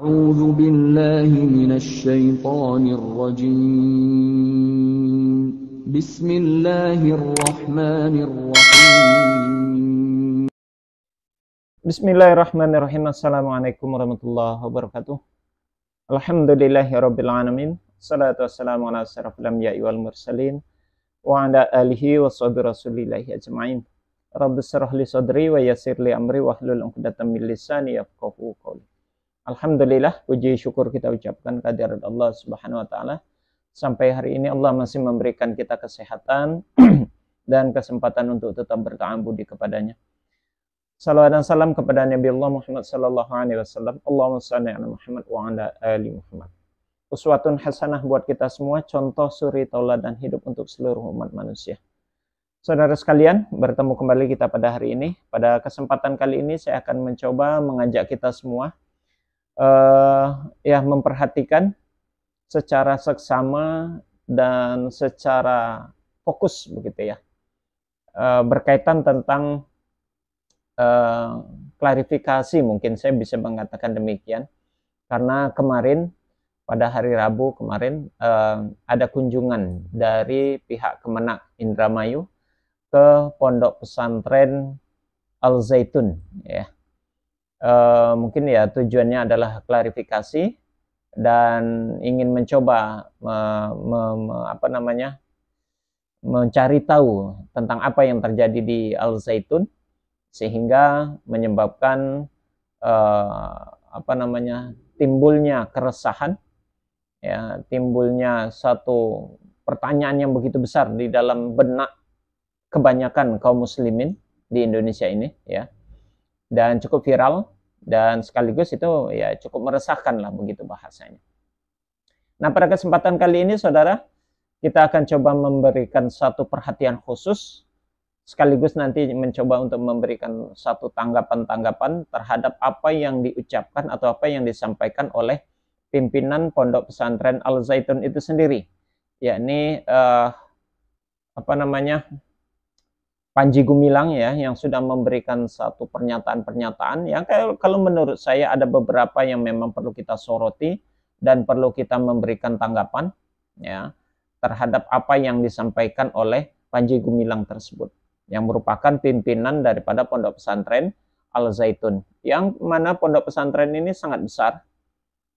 أعوذ بالله من الشيطان الرجيم بسم الله الرحمن الرحيم Bismillahirrahmanirrahim. Assalamualaikum warahmatullahi wabarakatuh. Alhamdulillahirrabbilalamin. Salatu wassalamu ala asyrafil anbiya'i wal mursalin wa ala alihi wa sahbihi rasulillahi ajma'in. Rabbi shrah li sadri wa yassir li amri wahlul 'uqdatam min lisani yafqahu qawli. Alhamdulillah, puji syukur kita ucapkan kehadirat Allah Subhanahu wa taala. Sampai hari ini Allah masih memberikan kita kesehatan dan kesempatan untuk tetap berta'abbudi kepadanya. Salawat dan salam kepada Nabi Allah Muhammad sallallahu alaihi wasallam. Allahumma shalli ala Muhammad wa ala ali Muhammad. Uswatun hasanah buat kita semua, contoh suri tauladan hidup untuk seluruh umat manusia. Saudara sekalian, bertemu kembali kita pada hari ini. Pada kesempatan kali ini saya akan mencoba mengajak kita semua memperhatikan secara seksama dan secara fokus begitu ya. Berkaitan tentang klarifikasi, mungkin saya bisa mengatakan demikian, karena kemarin pada hari Rabu kemarin ada kunjungan dari pihak Kemenak Indramayu ke Pondok Pesantren Al Zaitun ya. Mungkin ya tujuannya adalah klarifikasi dan ingin mencoba mencari tahu tentang apa yang terjadi di Al Zaitun sehingga menyebabkan timbulnya keresahan ya, timbulnya satu pertanyaan yang begitu besar di dalam benak kebanyakan kaum muslimin di Indonesia ini ya, dan cukup viral dan sekaligus itu ya cukup meresahkan lah begitu bahasanya. Nah, pada kesempatan kali ini saudara, kita akan coba memberikan satu perhatian khusus sekaligus nanti mencoba untuk memberikan satu tanggapan-tanggapan terhadap apa yang diucapkan atau apa yang disampaikan oleh pimpinan Pondok Pesantren Al Zaitun itu sendiri, yakni Panji Gumilang ya, yang sudah memberikan satu pernyataan-pernyataan yang kalau menurut saya ada beberapa yang memang perlu kita soroti dan perlu kita memberikan tanggapan ya terhadap apa yang disampaikan oleh Panji Gumilang tersebut, yang merupakan pimpinan daripada Pondok Pesantren Al Zaitun, yang mana pondok pesantren ini sangat besar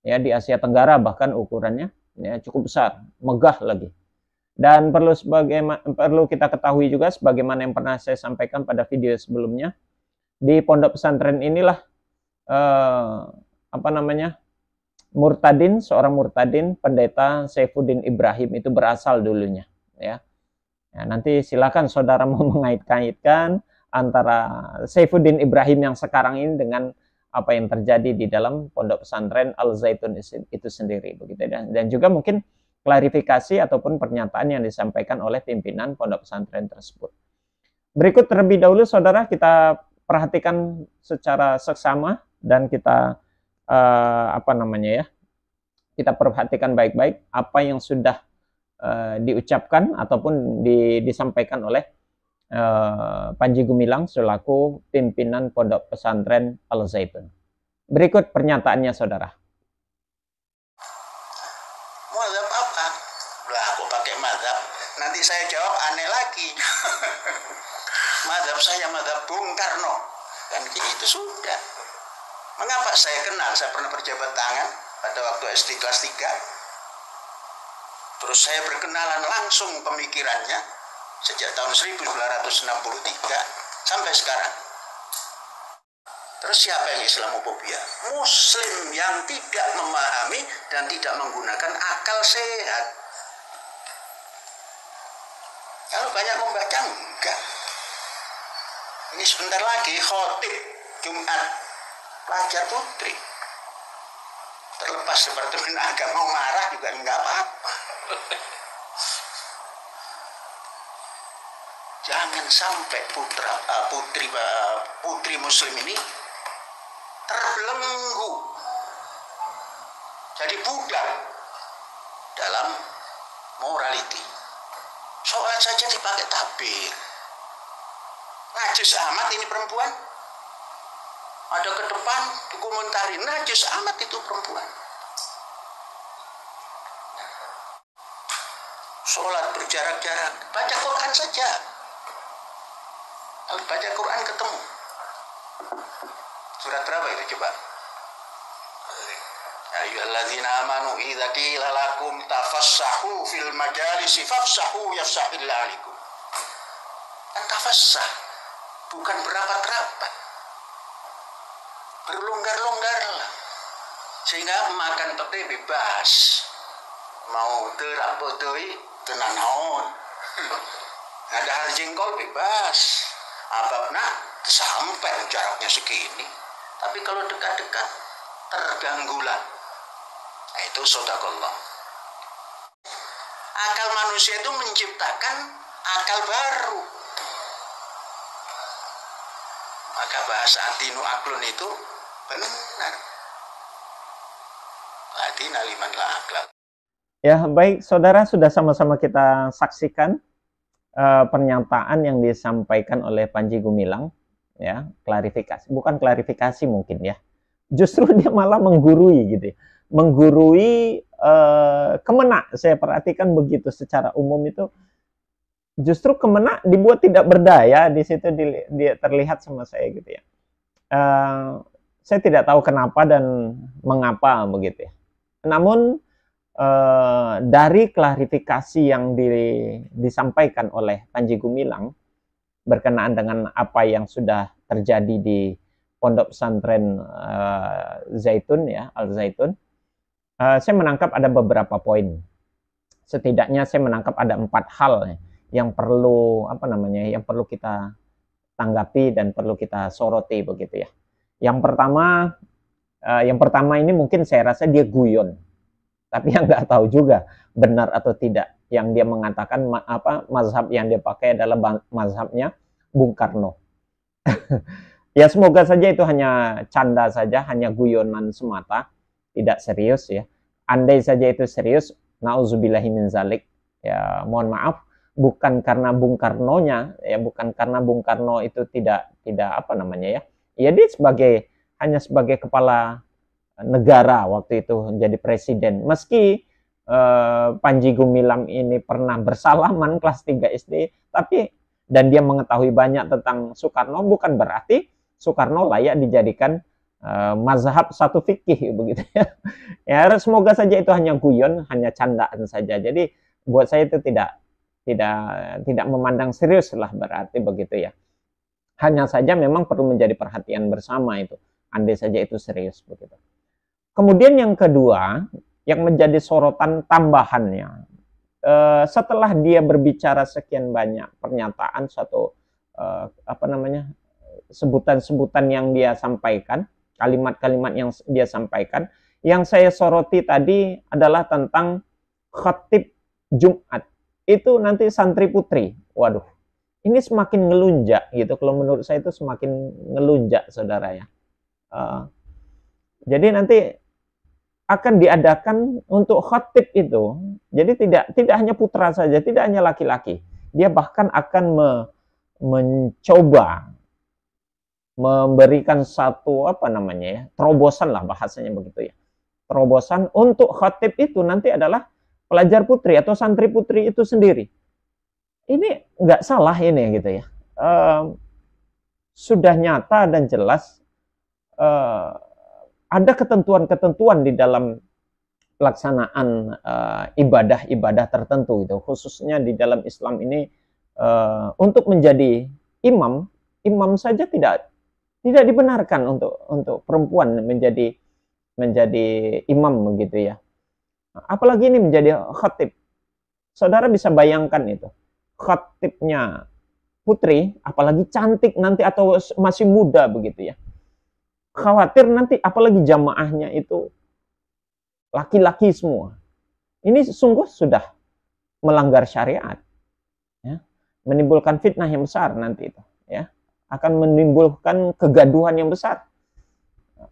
ya di Asia Tenggara, bahkan ukurannya ya cukup besar, megah lagi. Dan perlu kita ketahui juga, sebagaimana yang pernah saya sampaikan pada video sebelumnya, di pondok pesantren inilah seorang murtadin pendeta Saifuddin Ibrahim itu berasal dulunya ya. Ya, nanti silakan saudara mau mengait-kaitkan antara Saifuddin Ibrahim yang sekarang ini dengan apa yang terjadi di dalam Pondok Pesantren Al Zaitun itu sendiri begitu, dan juga mungkin klarifikasi ataupun pernyataan yang disampaikan oleh pimpinan Pondok Pesantren tersebut. Berikut terlebih dahulu saudara kita perhatikan secara seksama dan kita kita perhatikan baik-baik apa yang sudah diucapkan ataupun disampaikan oleh Panji Gumilang selaku pimpinan Pondok Pesantren Al Zaitun. Berikut pernyataannya saudara. Mazhab apa? Lah aku pakai mazhab, nanti saya jawab aneh lagi. Mazhab saya mazhab Bung Karno, kan itu sudah. Mengapa saya kenal? Saya pernah berjabat tangan pada waktu SD kelas 3. Terus saya berkenalan langsung pemikirannya sejak tahun 1963 sampai sekarang. Terus siapa yang Islamofobia? Muslim yang tidak memahami dan tidak menggunakan akal sehat. Kalau banyak membaca, enggak. Ini sebentar lagi khotib Jumat pelajar putri. Terlepas Departemen Agama marah juga enggak apa-apa. Jangan sampai putri muslim ini terbelenggu jadi budak dalam morality. Sholat saja dipakai takbir. Najis amat ini perempuan. ada ke depan dikomentari, najis amat itu perempuan. Sholat berjarak-jarak, baca Quran saja. Kalau baca Quran ketemu. Surat berapa itu coba? Ya ayyuhalladzina amanu idza qila lakum tafassahu fil majalisi fafsahu yafsahillahu alaikum. Kan tafassah, bukan berapat-rapat. Berlonggar-longgarlah. Sehingga makan pete bebas. Mau terak potoi tenan naon. Ada har jengkol bebas. Ababna sampai jaraknya segini. Tapi kalau dekat-dekat terganggulah. Nah, itu sodaqallah. Akal manusia itu menciptakan akal baru. Maka bahasa atinu aklun itu benar. Atina liman la akal. Ya, baik saudara, sudah sama-sama kita saksikan pernyataan yang disampaikan oleh Panji Gumilang, ya, klarifikasi, bukan klarifikasi mungkin ya, justru dia malah menggurui gitu, menggurui Kemenak. Saya perhatikan begitu secara umum itu, justru Kemenak dibuat tidak berdaya di situ, dia terlihat sama saya gitu ya. Saya tidak tahu kenapa dan mengapa begitu ya. Namun dari klarifikasi yang disampaikan oleh Panji Gumilang berkenaan dengan apa yang sudah terjadi di Pondok Pesantren Zaitun ya, Al Zaitun, saya menangkap ada beberapa poin. Setidaknya saya menangkap ada 4 hal yang perlu yang perlu kita tanggapi dan perlu kita soroti begitu ya. Yang pertama ini mungkin saya rasa dia guyon. Tapi yang nggak tahu juga benar atau tidak. Yang dia mengatakan mazhab yang dia pakai adalah mazhabnya Bung Karno. Ya semoga saja itu hanya canda saja, hanya guyonan semata, tidak serius ya. Andai saja itu serius, nauzubillahi min zalik. Ya mohon maaf, bukan karena Bung Karnonya, ya bukan karena Bung Karno itu tidak ya. Ya dia hanya sebagai kepala negara waktu itu menjadi presiden. Meski Panji Gumilang ini pernah bersalaman kelas 3 SD, dan dia mengetahui banyak tentang Soekarno, bukan berarti Soekarno layak dijadikan mazhab satu fikih begitu ya. Ya semoga saja itu hanya guyon, hanya candaan saja. Jadi buat saya itu tidak memandang serius lah berarti begitu ya. Hanya saja memang perlu menjadi perhatian bersama itu. Andai saja itu serius begitu. Kemudian yang kedua, yang menjadi sorotan tambahannya, setelah dia berbicara sekian banyak pernyataan, sebutan-sebutan yang dia sampaikan, kalimat-kalimat yang dia sampaikan, yang saya soroti tadi adalah tentang khatib Jumat. Itu nanti santri putri. Waduh, ini semakin ngelunjak gitu. Kalau menurut saya itu semakin ngelunjak, saudara ya. Jadi nanti akan diadakan untuk khatib itu. Jadi tidak hanya putra saja, tidak hanya laki-laki. Dia bahkan akan mencoba memberikan satu terobosan lah bahasanya begitu ya. Terobosan untuk khatib itu nanti adalah pelajar putri atau santri putri itu sendiri. Ini nggak salah ini gitu ya. Sudah nyata dan jelas ada ketentuan-ketentuan di dalam pelaksanaan ibadah-ibadah tertentu itu, khususnya di dalam Islam ini untuk menjadi imam saja tidak dibenarkan untuk perempuan menjadi imam begitu ya. Apalagi ini menjadi khatib. Saudara bisa bayangkan itu. Khatibnya putri, apalagi cantik nanti atau masih muda begitu ya. Khawatir nanti apalagi jamaahnya itu laki-laki semua. Ini sungguh sudah melanggar syariat, ya. Menimbulkan fitnah yang besar nanti itu, ya. Akan menimbulkan kegaduhan yang besar.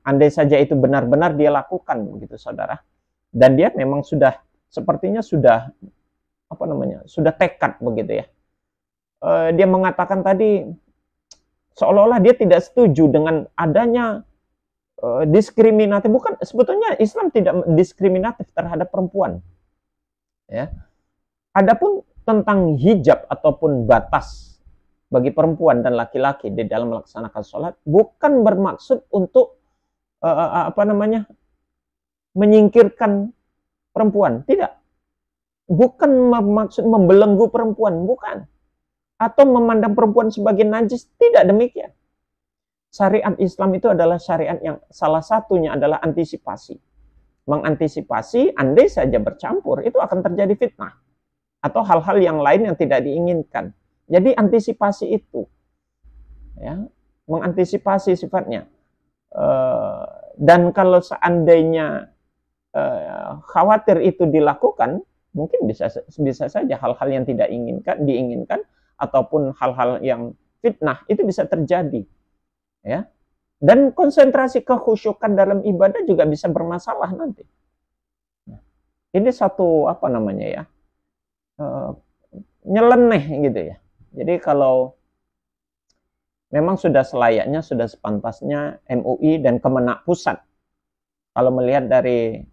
Andai saja itu benar-benar dia lakukan begitu, saudara. Dan dia memang sepertinya sudah tekad begitu ya. Dia mengatakan tadi seolah-olah dia tidak setuju dengan adanya diskriminatif. Bukan, sebetulnya Islam tidak diskriminatif terhadap perempuan. Ya. Adapun tentang hijab ataupun batas bagi perempuan dan laki-laki di dalam melaksanakan sholat bukan bermaksud untuk menyingkirkan perempuan, tidak. Bukan bermaksud membelenggu perempuan, bukan. Atau memandang perempuan sebagai najis, tidak demikian. Syariat Islam itu adalah syariat yang salah satunya adalah antisipasi. Mengantisipasi, andai saja bercampur, itu akan terjadi fitnah. Atau hal-hal yang lain yang tidak diinginkan. Jadi antisipasi itu. Ya, mengantisipasi sifatnya. Dan kalau seandainya khawatir itu dilakukan, mungkin bisa saja hal-hal yang tidak diinginkan ataupun hal-hal yang fitnah itu bisa terjadi. Ya. Dan konsentrasi kekhusyukan dalam ibadah juga bisa bermasalah nanti. Ini satu nyeleneh gitu ya. Jadi kalau memang sudah selayaknya, sudah sepantasnya MUI dan Kemenak Pusat, kalau melihat dari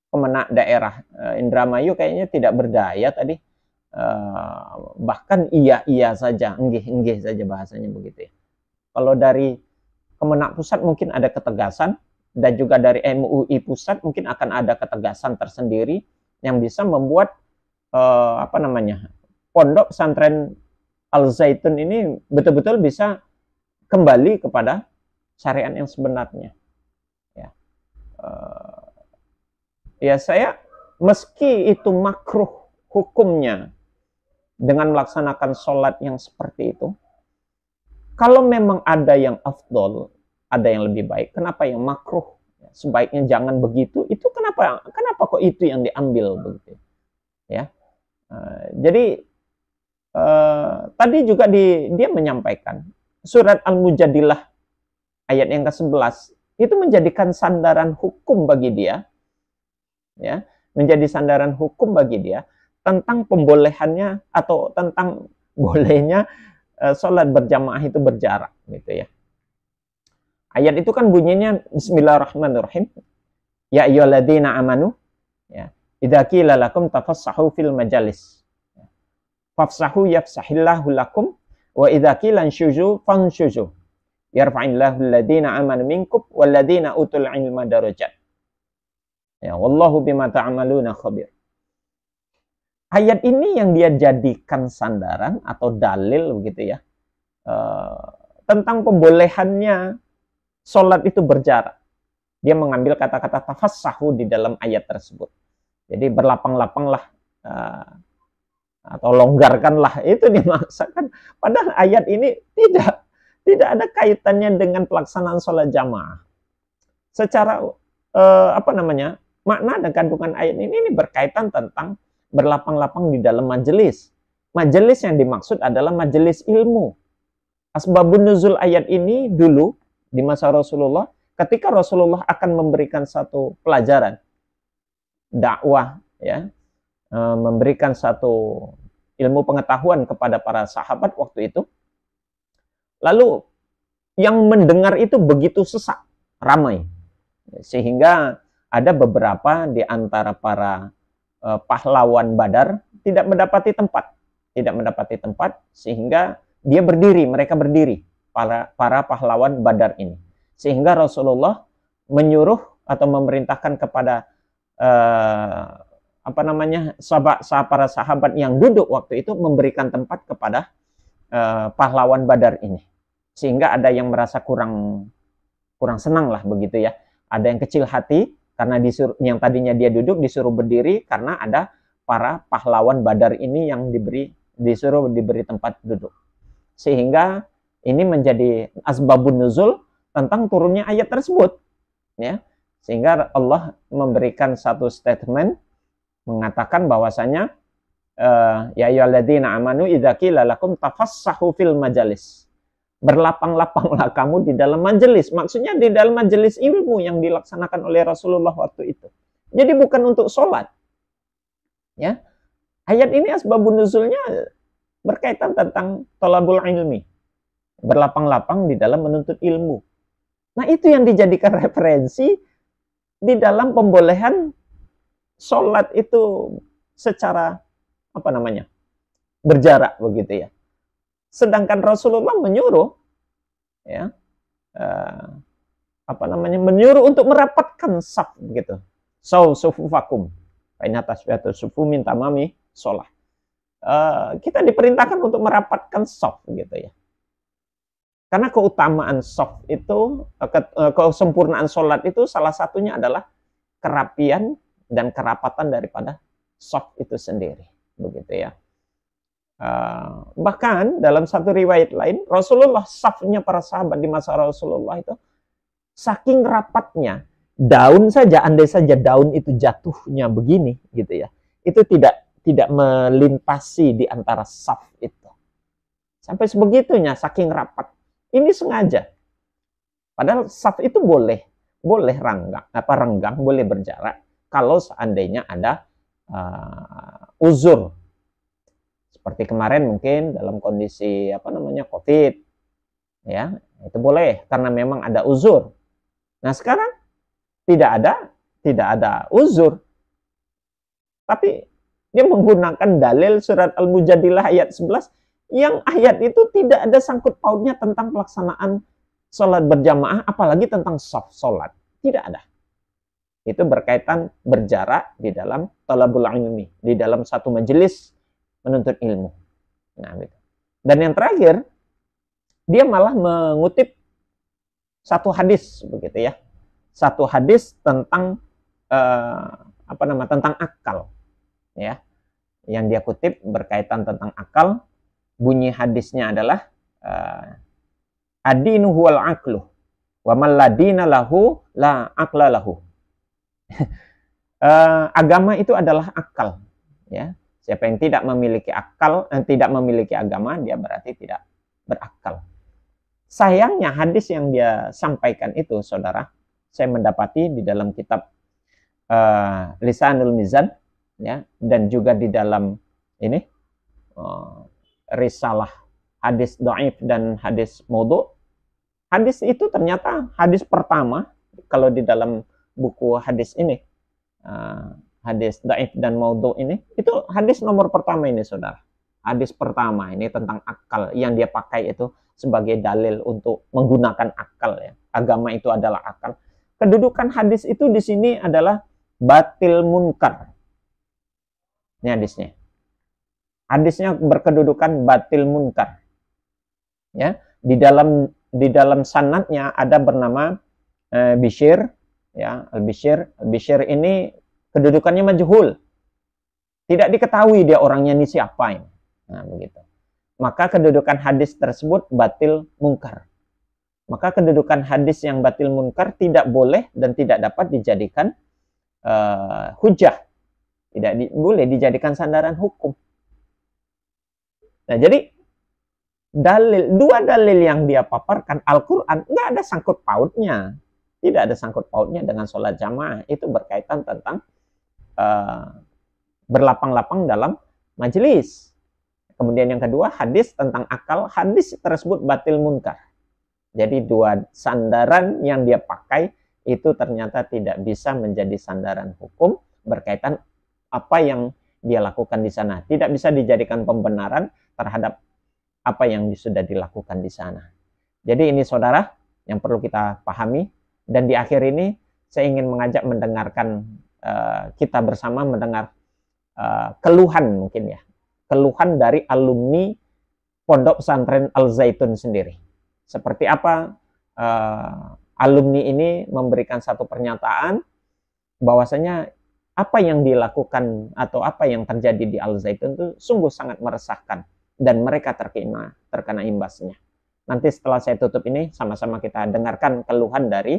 Kemenak daerah Indramayu kayaknya tidak berdaya tadi, bahkan iya saja, enggih saja bahasanya begitu ya. Kalau dari Kemenak Pusat mungkin ada ketegasan, dan juga dari MUI Pusat mungkin akan ada ketegasan tersendiri yang bisa membuat pondok pesantren Al Zaitun ini betul-betul bisa kembali kepada syariat yang sebenarnya. Ya, saya meski itu makruh hukumnya dengan melaksanakan sholat yang seperti itu, kalau memang ada yang afdol, ada yang lebih baik, kenapa yang makruh? Sebaiknya jangan begitu. Itu kenapa kok itu yang diambil begitu? Ya, jadi tadi juga dia menyampaikan surat Al-Mujadilah ayat yang ke-11 itu menjadikan sandaran hukum bagi dia, ya, menjadi sandaran hukum bagi dia tentang pembolehannya atau tentang bolehnya sholat berjamaah itu berjarak, gitu ya. Ayat itu kan bunyinya Bismillahirrahmanirrahim. Ya ayyuhalladzina amanu, ya, idza qila lakum tafassahu fil majalis, fafsahu yafsahillahu lakum, wa idza qila anshuzu fanshuzu yarfa'illahu alladzina amanu minkum walladzina utul ilma darajat. Ya, wallahu bima ta'maluna khabir. Ayat ini yang dia jadikan sandaran atau dalil begitu ya, tentang pembolehannya sholat itu berjarak. Dia mengambil kata-kata tafassahu di dalam ayat tersebut. Jadi berlapang-lapanglah atau longgarkanlah, itu dimaksudkan. Padahal ayat ini tidak ada kaitannya dengan pelaksanaan sholat jamaah. Secara makna dan kandungan ayat ini berkaitan tentang berlapang-lapang di dalam majelis. Majelis yang dimaksud adalah majelis ilmu. Asbabun nuzul ayat ini dulu di masa Rasulullah, ketika Rasulullah akan memberikan satu pelajaran dakwah, ya, memberikan satu ilmu pengetahuan kepada para sahabat waktu itu. Lalu yang mendengar itu begitu sesak, ramai, sehingga ada beberapa di antara para pahlawan Badar tidak mendapati tempat, sehingga mereka berdiri, para pahlawan Badar ini, sehingga Rasulullah menyuruh atau memerintahkan kepada para sahabat yang duduk waktu itu memberikan tempat kepada pahlawan Badar ini, sehingga ada yang merasa kurang senang lah begitu ya, ada yang kecil hati karena yang tadinya dia duduk disuruh berdiri karena ada para pahlawan Badar ini yang disuruh diberi tempat duduk, sehingga ini menjadi asbabun nuzul tentang turunnya ayat tersebut, ya, sehingga Allah memberikan satu statement mengatakan bahwasanya ya ayyuhalladzina amanu idza qila lakum tafassahu fil majalis, berlapang-lapanglah kamu di dalam majelis. Maksudnya di dalam majelis ilmu yang dilaksanakan oleh Rasulullah waktu itu. Jadi bukan untuk sholat. Ya, ayat ini asbabun nuzulnya berkaitan tentang thalabul ilmi, berlapang-lapang di dalam menuntut ilmu. Nah, itu yang dijadikan referensi di dalam pembolehan sholat itu secara berjarak begitu ya. Sedangkan Rasulullah menyuruh ya menyuruh untuk merapatkan saf begitu. Sufufakum. Fa tasbihatu sufu min tamami sholat. Kita diperintahkan untuk merapatkan saf gitu ya. Karena keutamaan saf itu, kesempurnaan sholat itu salah satunya adalah kerapian dan kerapatan daripada saf itu sendiri, begitu ya. Bahkan dalam satu riwayat lain, Rasulullah, safnya para sahabat di masa Rasulullah itu saking rapatnya, daun saja, andai saja daun itu jatuhnya begini, gitu ya, itu tidak melintasi di antara saf itu. Sampai sebegitunya, saking rapat. Ini sengaja. Padahal saf itu boleh renggang, boleh berjarak kalau seandainya ada uzur. Seperti kemarin mungkin dalam kondisi COVID, ya, itu boleh karena memang ada uzur. Nah, sekarang tidak ada uzur. Tapi dia menggunakan dalil surat Al-Mujadilah ayat 11 yang ayat itu tidak ada sangkut pautnya tentang pelaksanaan sholat berjamaah, apalagi tentang saf sholat. Tidak ada. Itu berkaitan berjarak di dalam talabul ilmi, di dalam satu majelis menuntut ilmu. Nah, gitu. Dan yang terakhir, dia malah mengutip satu hadis begitu ya. Satu hadis tentang tentang akal. Ya. Yang dia kutip berkaitan tentang akal. Bunyi hadisnya adalah adinu huwal aqlu wa man ladina lahu la aqla lahu. Agama itu adalah akal, ya. Siapa yang tidak memiliki akal, tidak memiliki agama, dia berarti tidak berakal. Sayangnya hadis yang dia sampaikan itu, saudara, saya mendapati di dalam kitab Lisanul Mizan, ya, dan juga di dalam ini risalah hadis dhaif dan hadis maudhu. Hadis itu ternyata hadis pertama kalau di dalam buku hadis ini, hadis dhaif dan maudhu ini, itu hadis nomor pertama ini, saudara. Hadis pertama ini tentang akal yang dia pakai itu sebagai dalil untuk menggunakan akal, ya. Agama itu adalah akal. Kedudukan hadis itu di sini adalah batil munkar. Ini hadisnya. Hadisnya berkedudukan batil munkar. Ya, di dalam sanadnya ada bernama Bishr, ya, Al-Bishr. Bishr ini kedudukannya majhul. Tidak diketahui dia orangnya ini siapa ini. Nah, begitu. Maka kedudukan hadis tersebut batil munkar. Maka kedudukan hadis yang batil munkar tidak boleh dan tidak dapat dijadikan hujah. Tidak boleh dijadikan sandaran hukum. Nah, jadi dua dalil yang dia paparkan, Al-Quran, nggak ada sangkut pautnya. Tidak ada sangkut pautnya dengan sholat jamaah. Itu berkaitan tentang berlapang-lapang dalam majelis. Kemudian yang kedua, hadis tentang akal. Hadis tersebut batil munkar. Jadi dua sandaran yang dia pakai itu ternyata tidak bisa menjadi sandaran hukum berkaitan apa yang dia lakukan di sana. Tidak bisa dijadikan pembenaran terhadap apa yang sudah dilakukan di sana. Jadi ini, saudara, yang perlu kita pahami. Dan di akhir ini saya ingin mengajak mendengarkan, kita bersama mendengar keluhan mungkin ya. Keluhan dari alumni Pondok Pesantren Al-Zaitun sendiri. Seperti apa alumni ini memberikan satu pernyataan bahwasanya apa yang dilakukan atau apa yang terjadi di Al-Zaitun itu sungguh sangat meresahkan dan mereka terkena imbasnya. Nanti setelah saya tutup ini sama-sama kita dengarkan keluhan dari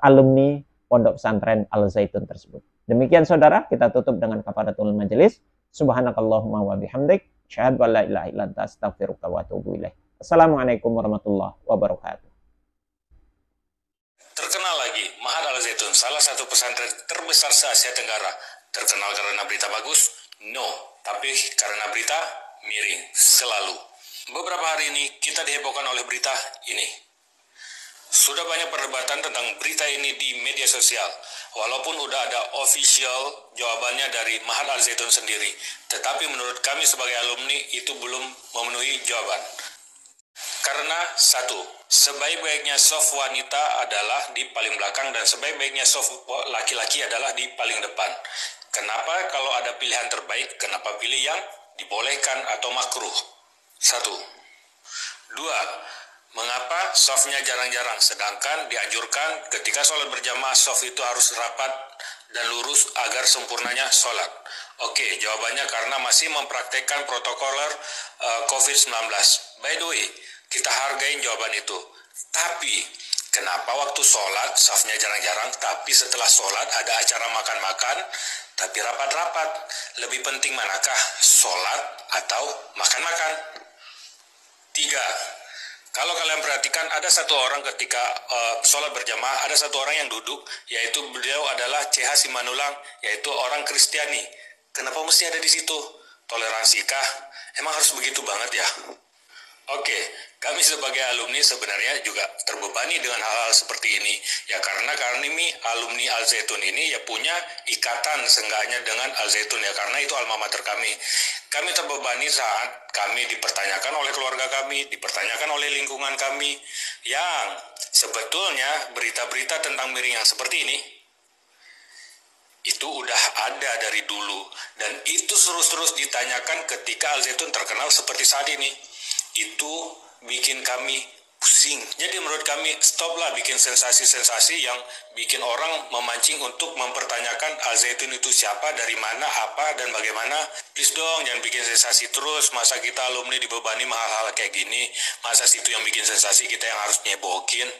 alumni Pondok Pesantren Al-Zaitun tersebut. Demikian, saudara, kita tutup dengan kafaratul majelis. Subhanakallahumma wa bihamdik, syahadu an la ilaha illa anta, astaghfiruka wa atubu ilaik. Assalamualaikum warahmatullahi wabarakatuh. Terkenal lagi, Ma'had Al-Zaitun, salah satu pesantren terbesar se-Asia Tenggara. Terkenal karena berita bagus? No, tapi karena berita miring selalu. Beberapa hari ini kita dihebohkan oleh berita ini. Sudah banyak perdebatan tentang berita ini di media sosial, walaupun udah ada official jawabannya dari Mahat Al Zaitun sendiri. Tetapi menurut kami sebagai alumni itu belum memenuhi jawaban. Karena satu, sebaik-baiknya soft wanita adalah di paling belakang dan sebaik-baiknya soft laki-laki adalah di paling depan. Kenapa kalau ada pilihan terbaik, kenapa pilih yang dibolehkan atau makruh? Satu. Dua, mengapa softnya jarang-jarang, sedangkan dianjurkan ketika sholat berjamaah soft itu harus rapat dan lurus agar sempurnanya sholat? Oke, jawabannya karena masih mempraktekkan protokoler COVID-19. By the way, kita hargain jawaban itu. Tapi, kenapa waktu sholat softnya jarang-jarang, tapi setelah sholat ada acara makan-makan, tapi rapat-rapat? Lebih penting manakah, sholat atau makan-makan? Tiga, kalau kalian perhatikan ada satu orang ketika sholat berjamaah, ada satu orang yang duduk, yaitu beliau adalah CH Simanulang, yaitu orang Kristiani. Kenapa mesti ada di situ? Toleransikah? Emang harus begitu banget ya? Oke, kami sebagai alumni sebenarnya juga terbebani dengan hal-hal seperti ini. Ya karena kami alumni Al Zaitun ini ya punya ikatan seenggaknya dengan Al Zaitun ya, karena itu alma mater kami. Kami terbebani saat kami dipertanyakan oleh keluarga kami, dipertanyakan oleh lingkungan kami, yang sebetulnya berita-berita tentang miring yang seperti ini itu udah ada dari dulu, dan itu terus-terus ditanyakan ketika Al Zaitun terkenal seperti saat ini. Itu bikin kami pusing. Jadi menurut kami stoplah bikin sensasi-sensasi yang bikin orang memancing untuk mempertanyakan Al Zaitun itu siapa, dari mana, apa, dan bagaimana. Please dong, jangan bikin sensasi terus. Masa kita alumni dibebani hal-hal kayak gini? Masa situ yang bikin sensasi kita yang harus nyebokin?